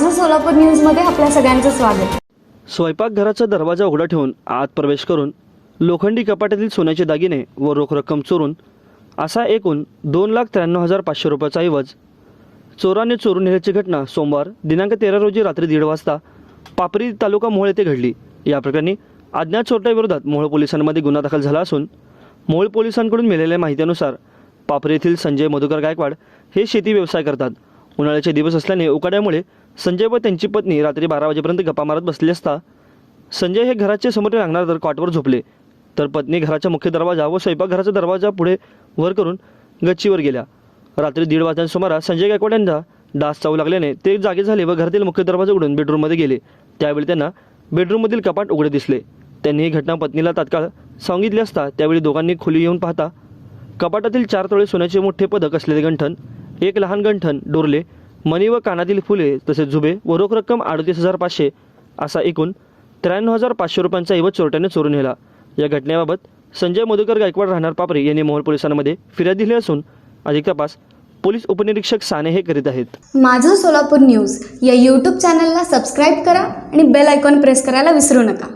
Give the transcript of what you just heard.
माझं सोलापूर न्यूजमध्ये आपल्या सगळ्यांचं स्वागत। स्वयंपाकघराचा दरवाजा उघडा ठेवून आत प्रवेश करून लोखंडी कपाटातील सोन्याचे दागिने व रोख रक्कम चोरून असा एकूण 2,93,500 रुपयाचा ऐवज चोराने चोरून नेल्याची घटना सोमवार दिनांक 13 रोजी रात्री 1:30 वाजता पापरी तालुका मोहोळ येथे घडली। या प्रकरणी अज्ञात चोरट्याविरोधात मोहोळ पोलिसांमध्ये गुन्हा दाखल झाला असून मोहोळ पोलिसांकडून मिळालेल्या माहितीनुसार पापरी येथील संजय मधुकर गायकवाड हे शेती व्यवसाय करतात। उन्हाळ्याचे दिवस असल्याने उकाड्यामुळे संजय व त्यांची पत्नी रात्री 12 वाजेपर्यंत गप्पा मारत बसले असता संजय हे घराच्या समोरील अंगणात कॉटवर झोपले, तर पत्नी घराचा मुख्य दरवाजा व स्वयंपाकघराचा दरवाजा पुढे वर करून गच्चीवर गेल्या। रात्री 1:30 वाजण्याच्या सुमारास संजय गायकवाड यांना डास चावू लागल्याने ते जागे झाले व घरातील मुख्य दरवाजा उघडून बेडरूममध्ये गेले। त्यावेळी त्यांना बेडरूममधील कपाट उघडे दिसले। त्यांनी ही घटना पत्नीला तात्काळ सांगितली असता त्यावेळी दोघांनी खोली येऊन पाहता कपाटातील 4 तोळे सोन्याचे मोठे पदक असलेले गंठण, एक लहान गंठण, डोरले, मणी व कानातील फुले तसेच जुबे व रोख रक्कम 38,500 असा एकूण 93,500 रुपयांचा ऐवज चोरट्याने चोरून नेला। या घटनेबाबत संजय मधुकर गायकवाड राहणार पापरी यांनी मोहोळ पोलिसांमध्ये फिर्याद दिली असून अधिक तपास पोलीस उपनिरीक्षक साने हे करीत आहेत। माझं सोलापूर न्यूज या यूट्यूब चॅनलला सबस्क्राईब करा आणि बेल आयकॉन प्रेस करायला विसरू नका।